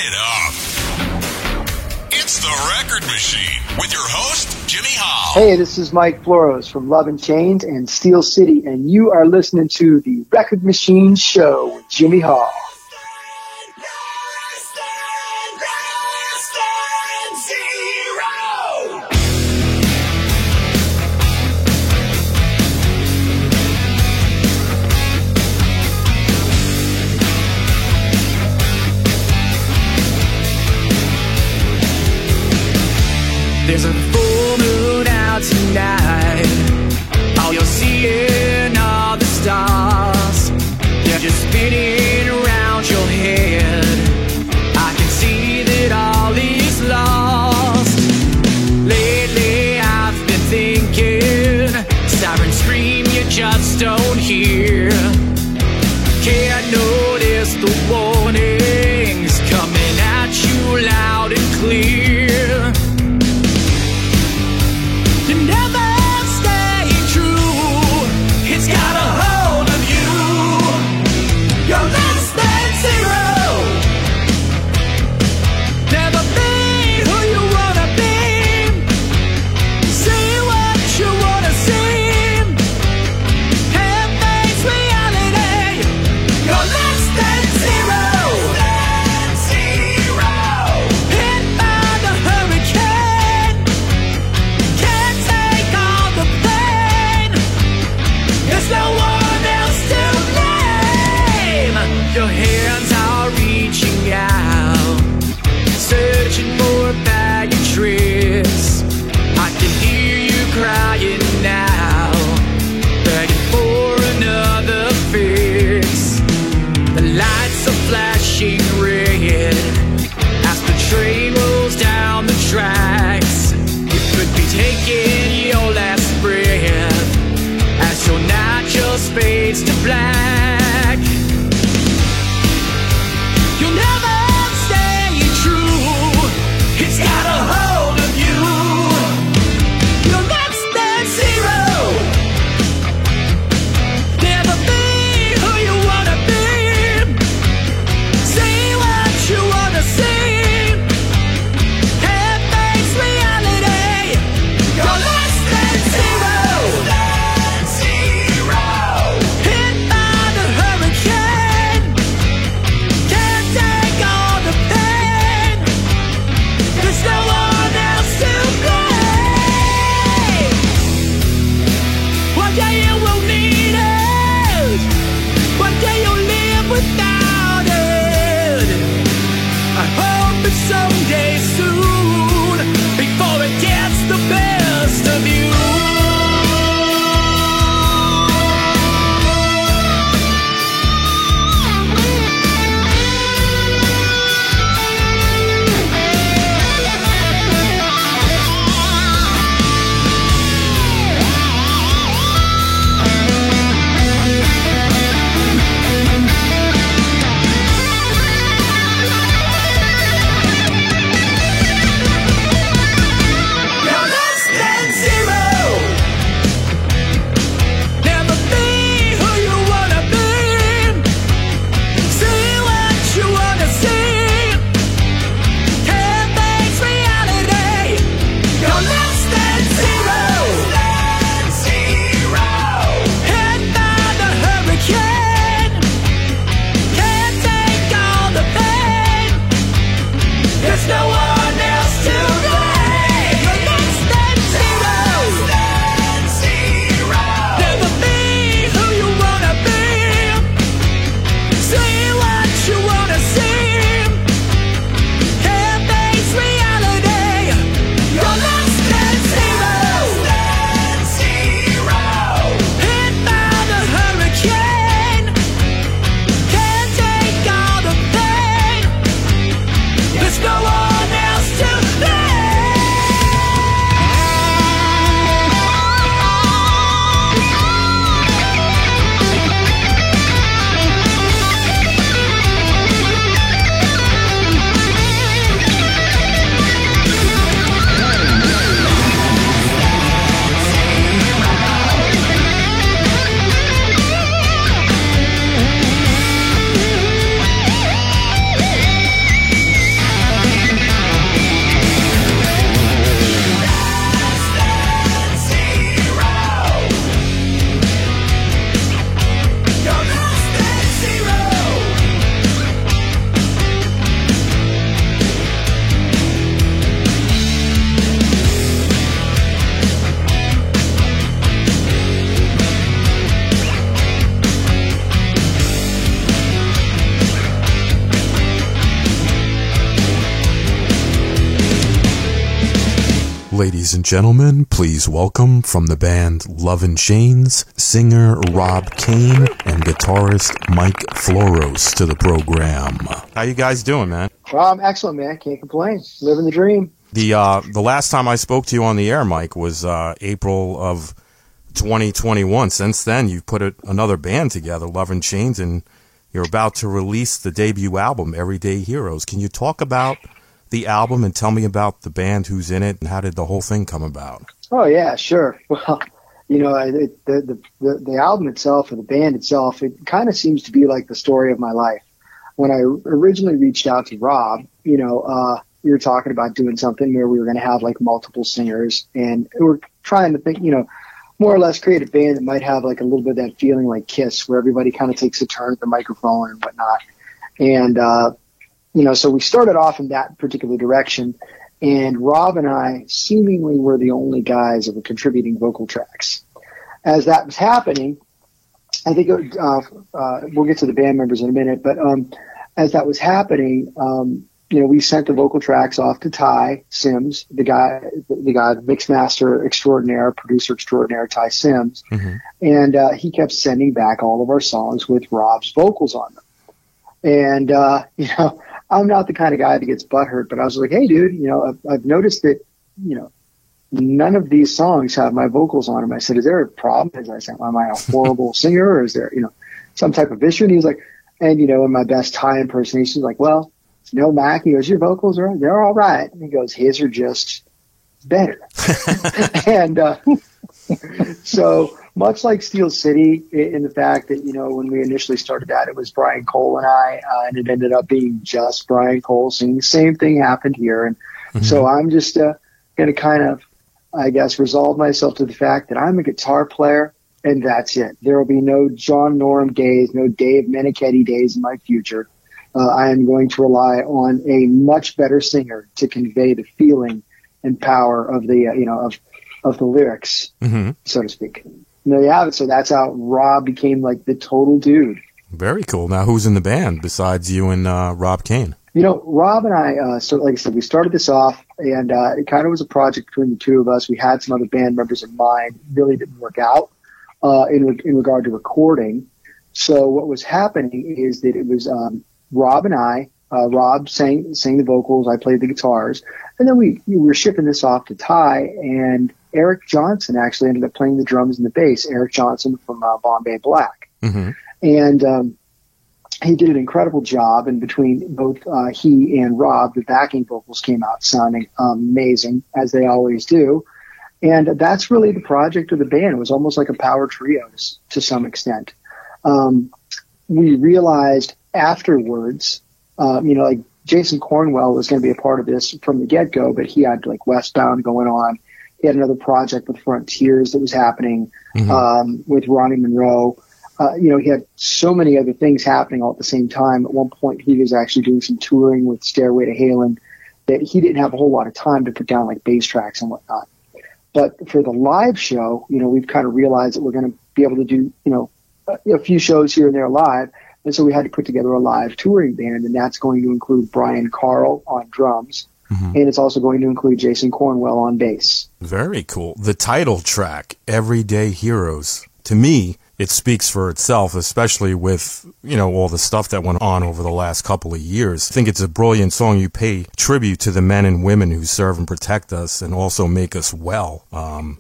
it up. It's the Record Machine with your host, Jimmy Hall. Hey, this is Mike Floros from Love and Chains and Steel City, and you are listening to the Record Machine Show with Jimmy Hall. There's a full moon out tonight. All you're seeing are the stars. They're just spinning around your head. I can see that all is lost. Lately I've been thinking, siren scream you just don't hear. Can't notice the warnings coming at you loud and clear. You never stay true. It's got a hold of you. You're less than zero. Never be who you wanna be. See what you wanna see. And face reality. You're less than zero. Ladies and gentlemen, please welcome from the band Love and Chains, singer Rob Kane and guitarist Mike Floros to the program. How you guys doing, man? Well, I'm excellent, man. Can't complain. Living the dream. The last time I spoke to you on the air, Mike, was April of 2021. Since then, you've put another band together, Love and Chains, and you're about to release the debut album, Everyday Heroes. Can you talk about the album and tell me about the band, who's in it, and how did the whole thing come about? Oh yeah, sure. Well, the album itself, or the band itself, it kind of seems to be like the story of my life. When I originally reached out to Rob, we were talking about doing something where we were going to have like multiple singers, and we were trying to think, more or less create a band that might have like a little bit of that feeling like Kiss, where everybody kind of takes a turn at the microphone and whatnot. And so we started off in that particular direction, and Rob and I seemingly were the only guys that were contributing vocal tracks. As that was happening, I think we'll get to the band members in a minute, but as that was happening, we sent the vocal tracks off to Ty Sims, the guy, mix master extraordinaire, producer extraordinaire, Ty Sims, and he kept sending back all of our songs with Rob's vocals on them. And I'm not the kind of guy that gets butthurt, but I was like, hey, dude, I've noticed that, none of these songs have my vocals on them. I said, is there a problem? I said, am I a horrible singer, or is there, some type of issue? And he was like, and, in my best Ty impersonation, he's like, well, no, Mac. He goes, your vocals they're all right. And he goes, his are just better. And so much like Steel City, in the fact that, when we initially started that, it was Brian Cole and I, and it ended up being just Brian Cole singing. The same thing happened here. And so I'm just going to kind of, I guess, resolve myself to the fact that I'm a guitar player, and that's it. There will be no John Norum days, no Dave Meniketti days in my future. I am going to rely on a much better singer to convey the feeling and power of the, of the lyrics, so to speak. There you have it. So that's how Rob became like the total dude. Very cool. Now, who's in the band besides you and Rob Kane? Rob and I, so like I said, we started this off, and it kind of was a project between the two of us. We had some other band members in mind. It really didn't work out in regard to recording. So what was happening is that it was Rob and I. Rob sang the vocals, I played the guitars, and then we were shipping this off to Ty, and Eric Johnson actually ended up playing the drums and the bass. Eric Johnson from Bombay Black, and he did an incredible job. And between both he and Rob, the backing vocals came out sounding amazing, as they always do. And that's really the project of the band. It was almost like a power trio to some extent. We realized afterwards, like Jason Cornwell was going to be a part of this from the get-go, but he had like Westbound going on. He had another project with Frontiers that was happening with Ronnie Monroe. He had so many other things happening all at the same time. At one point, he was actually doing some touring with Stairway to Halen that he didn't have a whole lot of time to put down like bass tracks and whatnot. But for the live show, we've kind of realized that we're going to be able to do, a few shows here and there live. And so we had to put together a live touring band, and that's going to include Brian Carl on drums. And it's also going to include Jason Cornwell on bass. Very cool. The title track, Everyday Heroes, to me, it speaks for itself, especially with, all the stuff that went on over the last couple of years. I think it's a brilliant song. You pay tribute to the men and women who serve and protect us and also make us well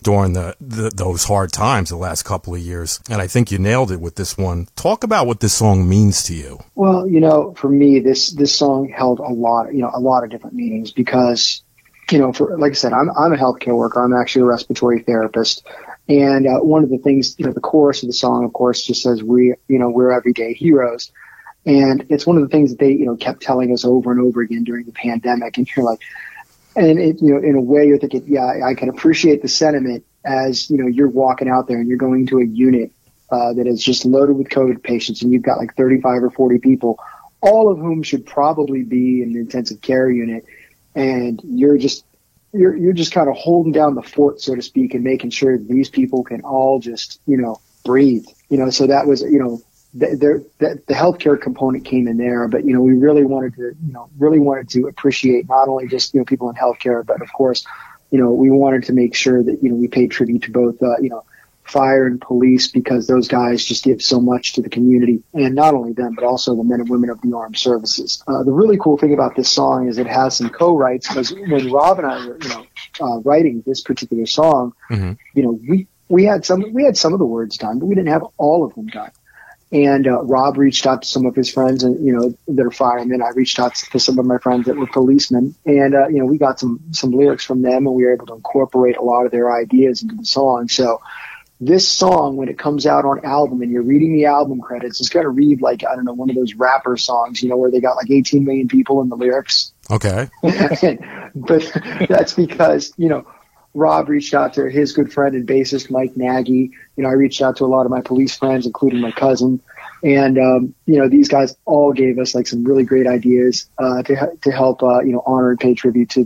during those hard times the last couple of years. And I think you nailed it with this one. Talk about what this song means to you. Well, for me, this song held a lot of different meanings because, like I said, I'm a healthcare worker. I'm actually a respiratory therapist. And one of the things, the chorus of the song, of course, just says we're everyday heroes. And it's one of the things that they, kept telling us over and over again during the pandemic. And you're like, and it, in a way you're thinking, yeah, I can appreciate the sentiment as, you're walking out there and you're going to a unit that is just loaded with COVID patients, and you've got like 35 or 40 people, all of whom should probably be in an intensive care unit. And you're just kind of holding down the fort, so to speak, and making sure that these people can all just, breathe, so that was, the healthcare component came in there, but, we really wanted to appreciate not only just, people in healthcare, but of course we wanted to make sure that, we paid tribute to both, fire and police, because those guys just give so much to the community, and not only them, but also the men and women of the armed services. The really cool thing about this song is it has some co-writes, because when Rob and I were, writing this particular song, we had some of the words done, but we didn't have all of them done. And Rob reached out to some of his friends, and that are firemen. I reached out to some of my friends that were policemen, and we got some lyrics from them, and we were able to incorporate a lot of their ideas into the song. So this song, when it comes out on album and you're reading the album credits, it's got to read like, I don't know, one of those rapper songs, where they got like 18 million people in the lyrics. Okay. But that's because, Rob reached out to his good friend and bassist, Mike Nagy. I reached out to a lot of my police friends, including my cousin. And, these guys all gave us like some really great ideas, to help, honor and pay tribute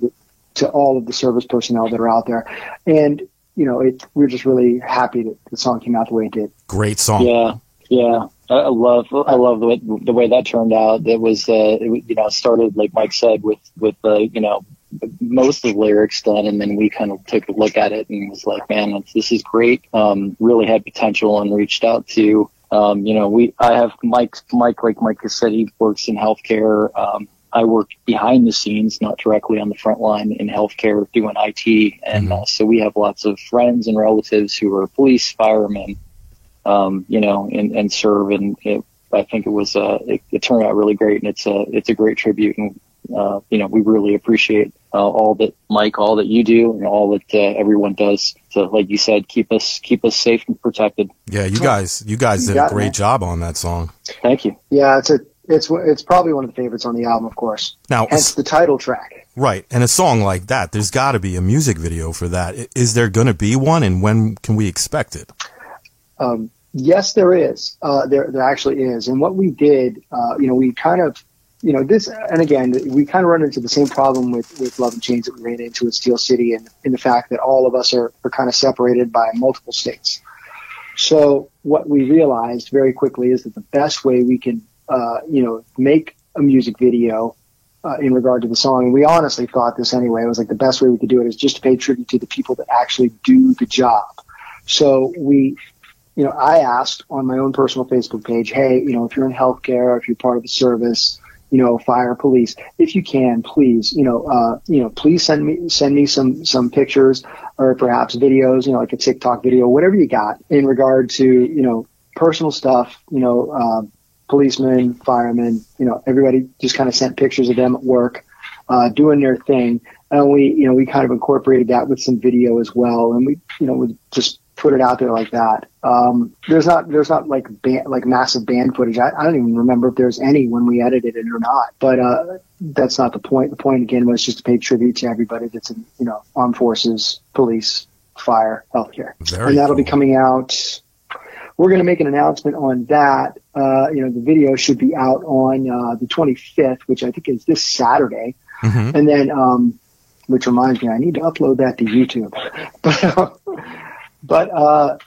to all of the service personnel that are out there. And, we're just really happy that the song came out the way it did. Great song. Yeah. I love the way that turned out. It was, started, like Mike said, with most of the lyrics done, and then we kind of took a look at it and was like, man, this is great. Really had potential, and reached out to, I have Mike, like Mike has said, he works in healthcare. I work behind the scenes, not directly on the front line in healthcare doing IT. And so we have lots of friends and relatives who are police, firemen, and serve. And I think it turned out really great, and it's a great tribute. And, we really appreciate all that you do, and all that everyone does to, like you said, keep us safe and protected. Yeah, you guys did a great job on that song. Thank you. Yeah, it's probably one of the favorites on the album, of course. Now, hence the title track. Right, and a song like that, there's got to be a music video for that. Is there going to be one, and when can we expect it? Yes, there is. There actually is. And what we did, we kind of, this, and again, we kind of run into the same problem with Love and Chains that we ran into with Steel City, and in the fact that all of us are kind of separated by multiple states. So what we realized very quickly is that the best way we can, make a music video in regard to the song, and we honestly thought this anyway, it was like the best way we could do it is just to pay tribute to the people that actually do the job. So I asked on my own personal Facebook page, hey, if you're in healthcare, if you're part of the service, fire, police, if you can, please, please send me some pictures, or perhaps videos, like a TikTok video, whatever you got in regard to, personal stuff, policemen, firemen, everybody just kind of sent pictures of them at work, doing their thing. And we kind of incorporated that with some video as well. And we just put it out there like that. There's not like massive band footage. I don't even remember if there's any when we edited it or not, but, that's not the point. The point again was just to pay tribute to everybody that's in, armed forces, police, fire, healthcare. And that'll be coming out. We're going to make an announcement on that. The video should be out on, the 25th, which I think is this Saturday. Mm-hmm. And then, which reminds me, I need to upload that to YouTube. But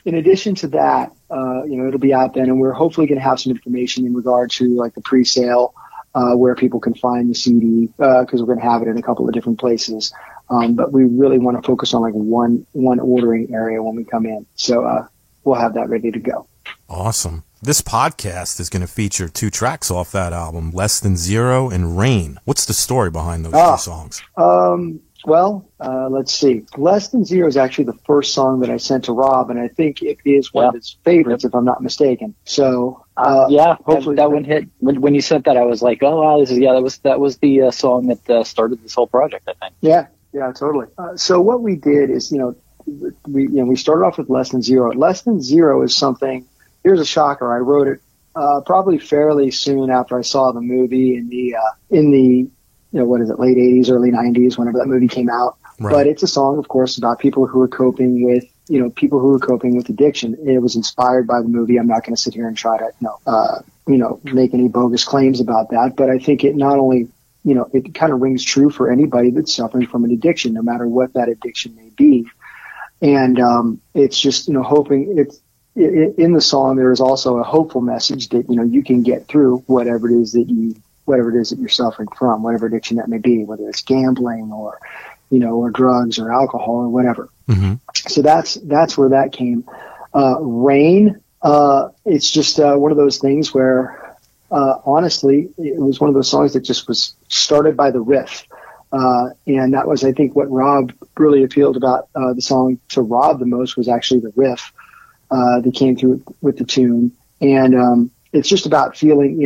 in addition to that, it'll be out then, and we're hopefully going to have some information in regard to like the pre-sale, where people can find the CD, because we're going to have it in a couple of different places. But we really want to focus on like one ordering area when we come in. So we'll have that ready to go. Awesome. This podcast is going to feature 2 tracks off that album, Less Than Zero and Rain. What's the story behind those 2 songs? Let's see. Less Than Zero is actually the first song that I sent to Rob, and I think it is one of his favorites, if I'm not mistaken. So, hopefully that one hit. When you sent that, I was like, oh wow, that was the song that started this whole project, I think. Yeah, totally. So what we did is, we started off with Less Than Zero. Less Than Zero is something. Here's a shocker. I wrote it probably fairly soon after I saw the movie in the late 80s, early 90s, whenever that movie came out. Right. But it's a song, of course, about people who are coping with addiction. It was inspired by the movie. I'm not going to sit here and try to, make any bogus claims about that. But I think it not only, it kind of rings true for anybody that's suffering from an addiction, no matter what that addiction may be. And it's just, hoping it's in the song. There is also a hopeful message that, you can get through whatever it is that you're suffering from, whatever addiction that may be, whether it's gambling or, or drugs or alcohol or whatever. Mm-hmm. So that's where that came. Rain, it's just one of those things where, honestly, it was one of those songs that just was started by the riff. And that was, I think, what Rob really appealed about the song to Rob the most was actually the riff that came through with the tune. And it's just about feeling,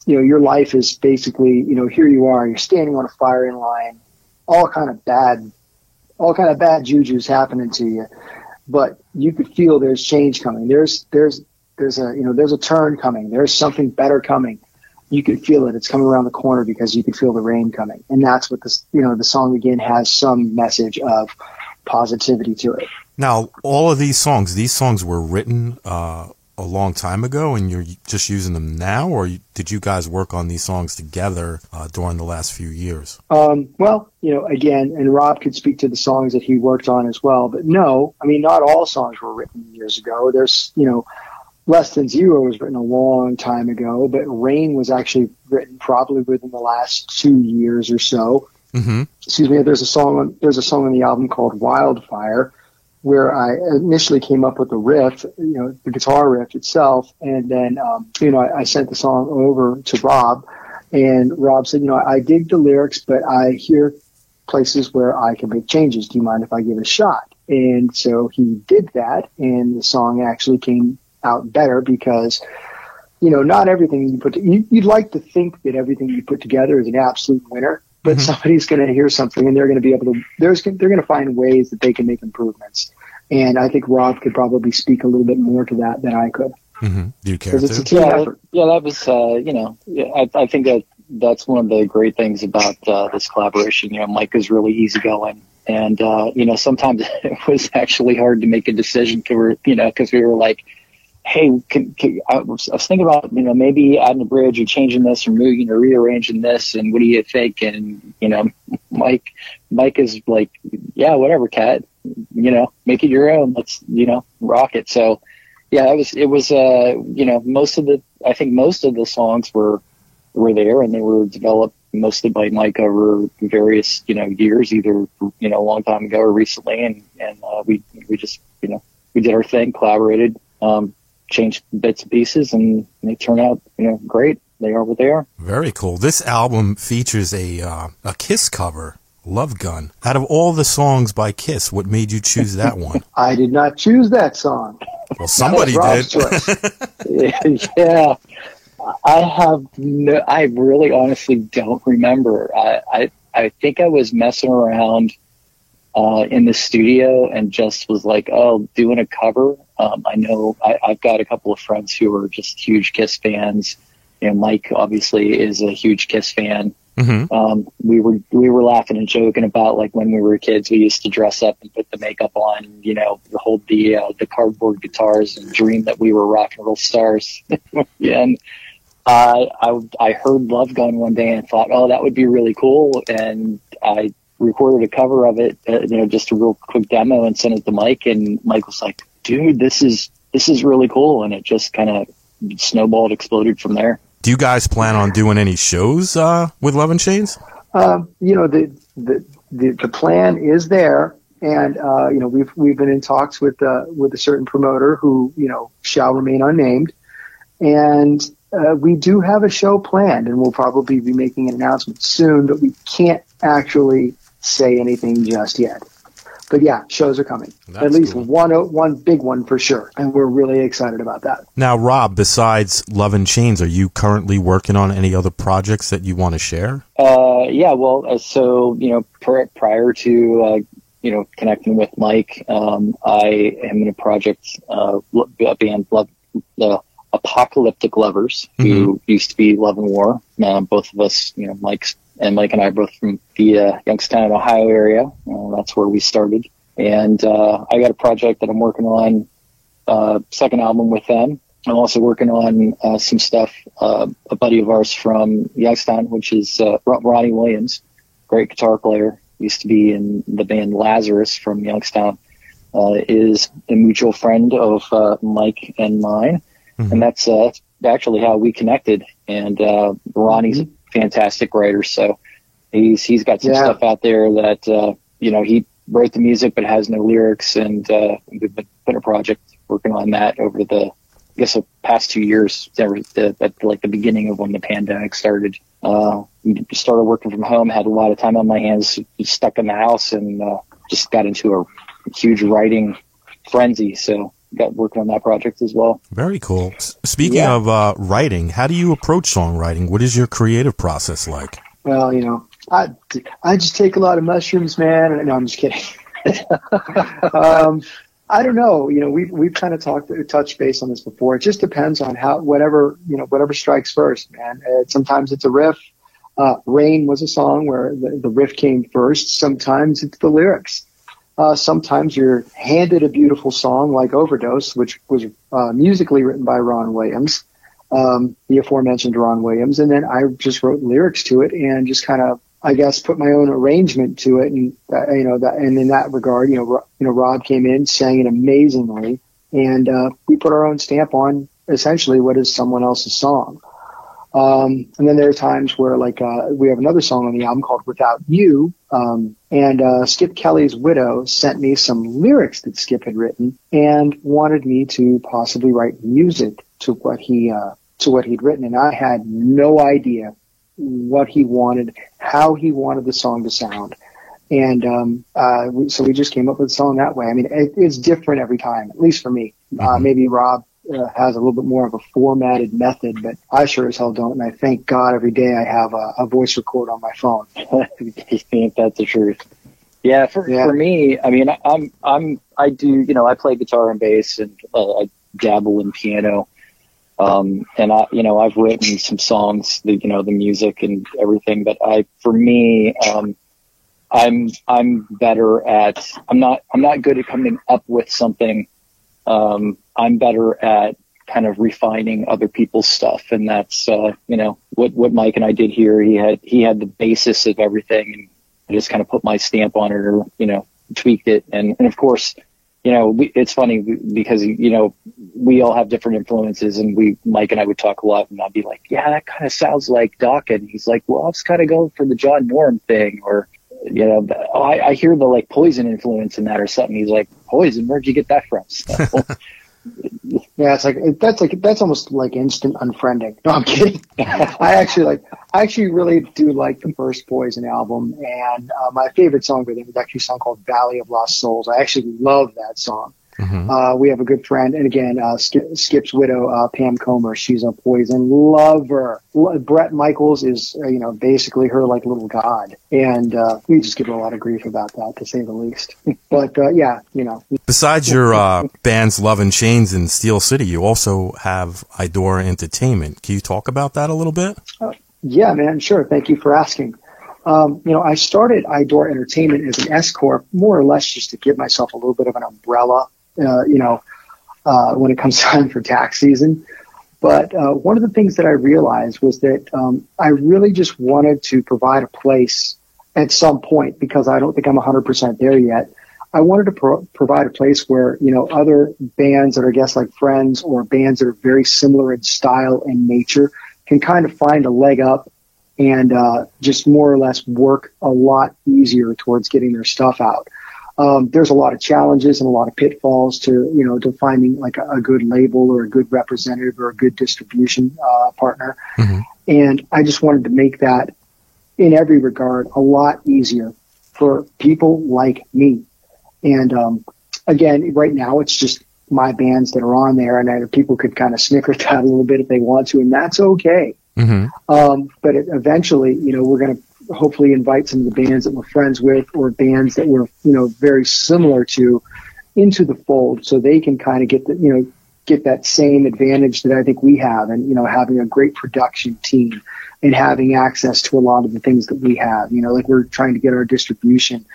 your life is basically, here you are, you're standing on a firing line, all kind of bad juju's happening to you, but you could feel there's change coming. There's a turn coming. There's something better coming. You could feel it. It's coming around the corner because you could feel the rain coming. And that's what the song again has some message of positivity to it. Now, all of these songs were written a long time ago, and you're just using them now, or did you guys work on these songs together during the last few years? Well, again, and Rob could speak to the songs that he worked on as well, but no, I mean, not all songs were written years ago. There's, Less Than Zero was written a long time ago, but Rain was actually written probably within the last 2 years or so. Mm-hmm. Excuse me. There's a song on the album called Wildfire, where I initially came up with the riff, the guitar riff itself, and then I sent the song over to Rob, and Rob said, I dig the lyrics, but I hear places where I can make changes. Do you mind if I give it a shot? And so he did that, and the song actually came out better because, not everything you put, you'd like to think that everything you put together is an absolute winner, but Mm-hmm. somebody's going to hear something and they're going to be able to, they're going to find ways that they can make improvements. And I think Rob could probably speak a little bit more to that than I could. Mm-hmm. Do you care Because it's a to? team effort. Yeah, that was, I think that's one of the great things about this collaboration. Mike is really easygoing. And, sometimes it was actually hard to make a decision because we were like, hey, I was thinking about, maybe adding a bridge or changing this or moving or rearranging this. And what do you think? And, Mike is like, yeah, whatever, Cat, make it your own. Let's, rock it. So yeah, it was, most of the songs were there, and they were developed mostly by Mike over various, years, either, a long time ago or recently. And we just, we did our thing, collaborated, changed bits and pieces, and they turn out, great. They are what they are. Very cool. This album features a Kiss cover, Love Gun. Out of all the songs by Kiss, what made you choose that one? I did not choose that song. Well, somebody Rob's did. choice. Yeah. I really honestly don't remember. I think I was messing around in the studio and just was like, doing a cover. I know I've got a couple of friends who are just huge Kiss fans. Mike obviously is a huge Kiss fan. Mm-hmm. We were laughing and joking about, like, when we were kids, we used to dress up and put the makeup on, and, hold the cardboard guitars and dream that we were rock and roll stars. And I heard Love Gun one day and thought, that would be really cool. And I recorded a cover of it, just a real quick demo, and sent it to Mike. And Mike was like, dude, this is really cool. And it just kind of snowballed, exploded from there. Do you guys plan on doing any shows with Love and Chains? The plan is there, and we've been in talks with a certain promoter who shall remain unnamed, and we do have a show planned, and we'll probably be making an announcement soon, but we can't actually say anything just yet. But yeah, shows are coming. That's at least cool. one big one for sure, and we're really excited about that. Now, Rob, besides Love and Chains, are you currently working on any other projects that you want to share? Yeah, well, so, prior to, connecting with Mike, I am in a project, a band, the Apocalyptic Lovers, who used to be Love and War. Both of us, Mike and I are both from the Youngstown, Ohio area. That's where we started. And I got a project that I'm working on, second album with them. I'm also working on some stuff, a buddy of ours from Youngstown, which is Ronnie Williams, great guitar player, used to be in the band Lazarus from Youngstown, is a mutual friend of Mike and mine. Mm-hmm. And that's actually how we connected. And Ronnie's a fantastic writer. So He's got some stuff out there that, he wrote the music but has no lyrics, and we've been a project working on that over the past 2 years, at like the beginning of when the pandemic started. Started working from home, had a lot of time on my hands, stuck in the house, and just got into a huge writing frenzy. So got working on that project as well. Very cool. Speaking of writing, how do you approach songwriting? What is your creative process like? Well, I just take a lot of mushrooms, man. No, I'm just kidding. I don't know. We've kind of touched base on this before. It just depends on whatever strikes first, man. Sometimes it's a riff. Rain was a song where the riff came first. Sometimes it's the lyrics. Sometimes you're handed a beautiful song like Overdose, which was musically written by Ron Williams, the aforementioned Ron Williams, and then I just wrote lyrics to it and just kind of, I guess, put my own arrangement to it, and and in that regard, Rob came in, sang it amazingly, and we put our own stamp on essentially what is someone else's song. And then there are times where, like, we have another song on the album called Without You, and Skip Kelly's widow sent me some lyrics that Skip had written and wanted me to possibly write music to what he'd written, and I had no idea what he wanted, how he wanted the song to sound. And so we just came up with a song that way. I mean, it's different every time, at least for me. Maybe Rob has a little bit more of a formatted method, but I sure as hell don't. And I thank God every day I have a voice record on my phone. I think that's the truth. Yeah, for me, I mean, I do, I play guitar and bass, and I dabble in piano. And I've written some songs, the music and everything, but I'm better at, I'm not good at coming up with something. I'm better at kind of refining other people's stuff. And that's, what Mike and I did here. He had the basis of everything, and I just kind of put my stamp on it, or, tweaked it. And of course, it's funny because, we all have different influences, and Mike and I would talk a lot, and I'd be like, yeah, that kind of sounds like Dokken. And he's like, well, I was kind of going for the John Norm thing, or, I hear the like Poison influence in that or something. He's like, Poison, where'd you get that from? So, yeah, that's almost like instant unfriending. No, I'm kidding. I actually really do like the first Poison album, and my favorite song by them is actually a song called Valley of Lost Souls. I actually love that song. Mm-hmm. We have a good friend, and again, Skip's widow, Pam Comer, she's a Poison lover. Brett Michaels is, basically her like little god, and we just give her a lot of grief about that, to say the least. But Besides your bands Love and Chains and Steel City, you also have Idora Entertainment. Can you talk about that a little bit? Yeah, man, sure. Thank you for asking. I started Idora Entertainment as an S Corp, more or less just to give myself a little bit of an umbrella, when it comes time for tax season. But one of the things that I realized was that I really just wanted to provide a place at some point, because I don't think I'm 100% there yet. I wanted to provide a place where, other bands that are, I guess, like Friends, or bands that are very similar in style and nature, can kind of find a leg up and just more or less work a lot easier towards getting their stuff out. There's a lot of challenges and a lot of pitfalls to finding like a good label or a good representative or a good distribution partner. Mm-hmm. And I just wanted to make that, in every regard, a lot easier for people like me. And again, right now it's just my bands that are on there, and people could kind of snicker at that a little bit if they want to, and that's okay. Mm-hmm. But eventually, we're going to hopefully invite some of the bands that we're friends with, or bands that we're, very similar to, into the fold, so they can kind of get that same advantage that I think we have, and, having a great production team and having access to a lot of the things that we have, like we're trying to get our distribution,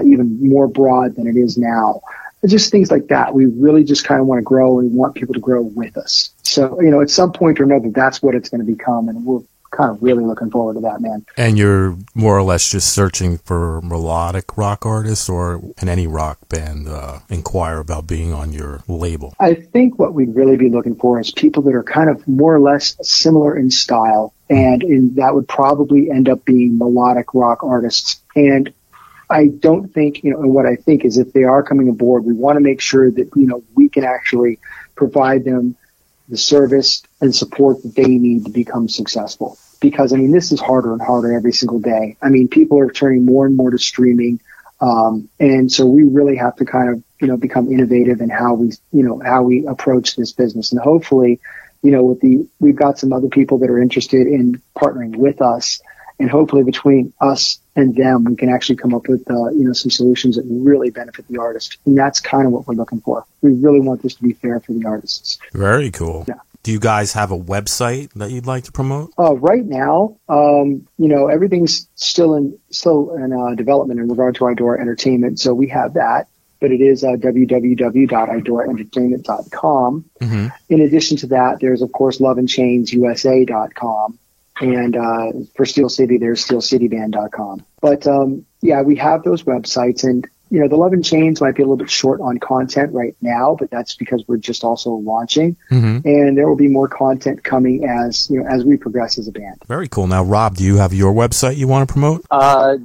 even more broad than it is now. Just things like that. We really just kind of want to grow, and we want people to grow with us. So, at some point or another, that's what it's going to become. And we're kind of really looking forward to that, man. And you're more or less just searching for melodic rock artists, or can any rock band inquire about being on your label? I think what we'd really be looking for is people that are kind of more or less similar in style, and that would probably end up being melodic rock artists. And I don't think, and what I think is if they are coming aboard, we want to make sure that, we can actually provide them the service and support that they need to become successful. Because, this is harder and harder every single day. People are turning more and more to streaming. And so we really have to kind of, become innovative in how we approach this business. And hopefully, we've got some other people that are interested in partnering with us. And hopefully between us and them, we can actually come up with, some solutions that really benefit the artist. And that's kind of what we're looking for. We really want this to be fair for the artists. Very cool. Yeah. Do you guys have a website that you'd like to promote? Right now, everything's still in development in regard to Idora Entertainment. So we have that, but it is www.idoraentertainment.com. Mm-hmm. In addition to that, there's of course loveandchainsusa.com. And for Steel City, there's steelcityband.com. But we have those websites, and the Love and Chains might be a little bit short on content right now, but that's because we're just also launching, and there will be more content coming as we progress as a band. Very cool. Now, Rob, do you have your website you want to promote?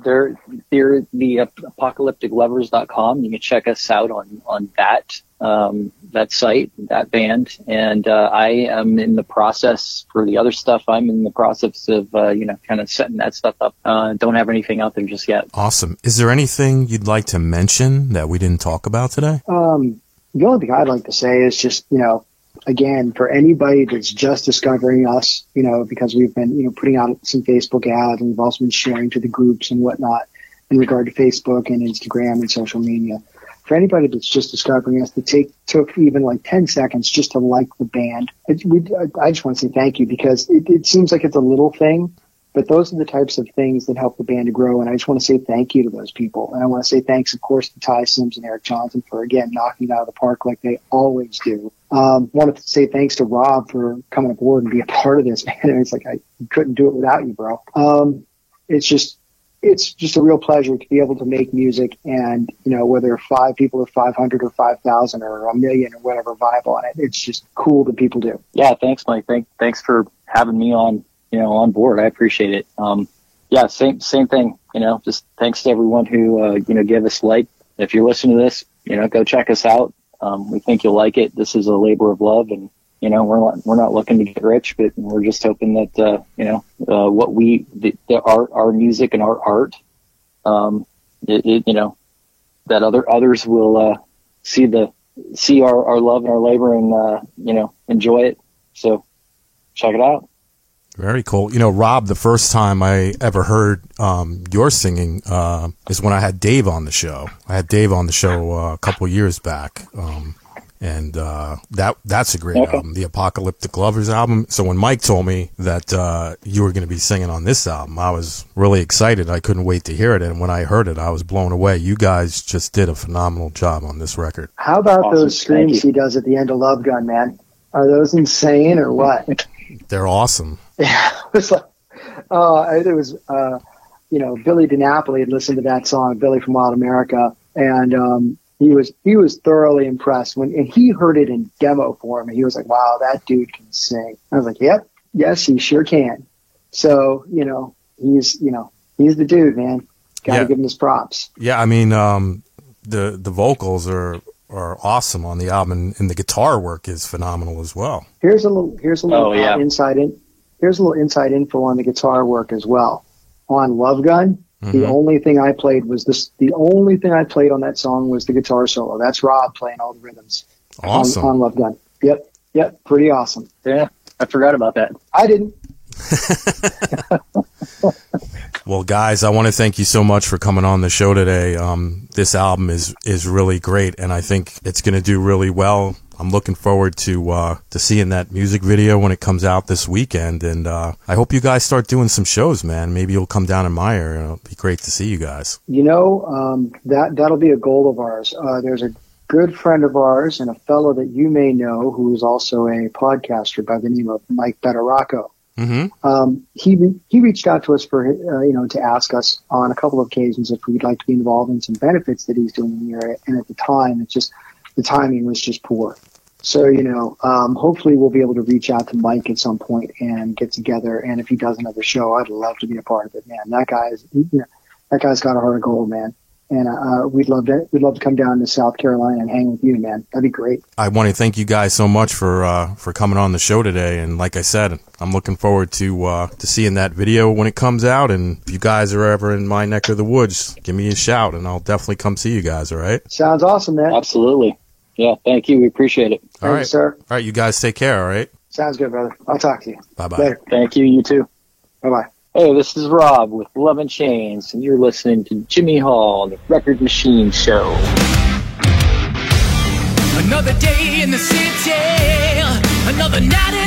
They're the apocalypticlovers.com. You can check us out on that site, that band. And I am in the process for the other stuff. I'm in the process of, kind of setting that stuff up. Don't have anything out there just yet. Awesome. Is there anything you'd like to mention that we didn't talk about today? The only thing I'd like to say is just, again, for anybody that's just discovering us, because we've been, putting out some Facebook ads, and we've also been sharing to the groups and whatnot in regard to Facebook and Instagram and social media. For anybody that's just discovering us, that took even like 10 seconds just to like the band, I just want to say thank you, because it seems like it's a little thing, but those are the types of things that help the band to grow. And I just want to say thank you to those people. And I want to say thanks, of course, to Ty Sims and Eric Johnson for, again, knocking it out of the park like they always do. Wanted to say thanks to Rob for coming aboard and be a part of this, man. And it's like, I couldn't do it without you, bro. It's just a real pleasure to be able to make music, and, whether 5 people or 500 or 5,000 or a million or whatever vibe on it, it's just cool that people do. Yeah. Thanks, Mike. Thanks for having me on board. I appreciate it. Same thing, just thanks to everyone who, gave us like. If you're listening to this, go check us out. We think you'll like it. This is a labor of love, and, we're not looking to get rich, but we're just hoping that, our music and our art, that others will, see our love and our labor and, enjoy it. So check it out. Very cool. Rob, the first time I ever heard your singing is when I had Dave on the show. I had Dave on the show a couple years back. And that's a great album, the Apocalyptic Lovers album. So when Mike told me that you were going to be singing on this album, I was really excited. I couldn't wait to hear it. And when I heard it, I was blown away. You guys just did a phenomenal job on this record. How about those screams he does at the end of Love Gun, man? Are those insane or what? They're awesome. Yeah, it was like, Billy DiNapoli had listened to that song, Billy from Wild America, and he was thoroughly impressed and he heard it in demo form, and he was like, "Wow, that dude can sing." I was like, "Yep, yes, he sure can." So he's the dude, man. Got to give him his props. Yeah, the vocals are awesome on the album, and the guitar work is phenomenal as well. Here's a little inside info on the guitar work as well. On Love Gun, the only thing I played was the only thing I played on that song was the guitar solo. That's Rob playing all the rhythms. Awesome. On Love Gun. Yep, pretty awesome. Yeah, I forgot about that. I didn't. Well, guys, I want to thank you so much for coming on the show today. This album is really great, and I think it's going to do really well. I'm looking forward to seeing that music video when it comes out this weekend, and I hope you guys start doing some shows, man. Maybe you'll come down in my area. It'll be great to see you guys. That'll be a goal of ours. There's a good friend of ours and a fellow that you may know who is also a podcaster by the name of Mike Betteracco. He reached out to us for to ask us on a couple of occasions if we'd like to be involved in some benefits that he's doing in the area. And at the time, the timing was just poor. So hopefully we'll be able to reach out to Mike at some point and get together. And if he does another show, I'd love to be a part of it, man. That guy's got a heart of gold, man. And we'd love to come down to South Carolina and hang with you, man. That'd be great. I want to thank you guys so much for coming on the show today. And like I said, I'm looking forward to seeing that video when it comes out. And if you guys are ever in my neck of the woods, give me a shout, and I'll definitely come see you guys. All right? Sounds awesome, man. Absolutely. Yeah. Thank you. We appreciate it. All right, Thank you, sir. All right, you guys take care. All right. Sounds good, brother. I'll talk to you. Bye-bye. Later. Thank you. You too. Bye-bye. Hey, this is Rob with Love and Chains, and you're listening to Jimmy Hall on the Record Machine Show. Another day in the city, another night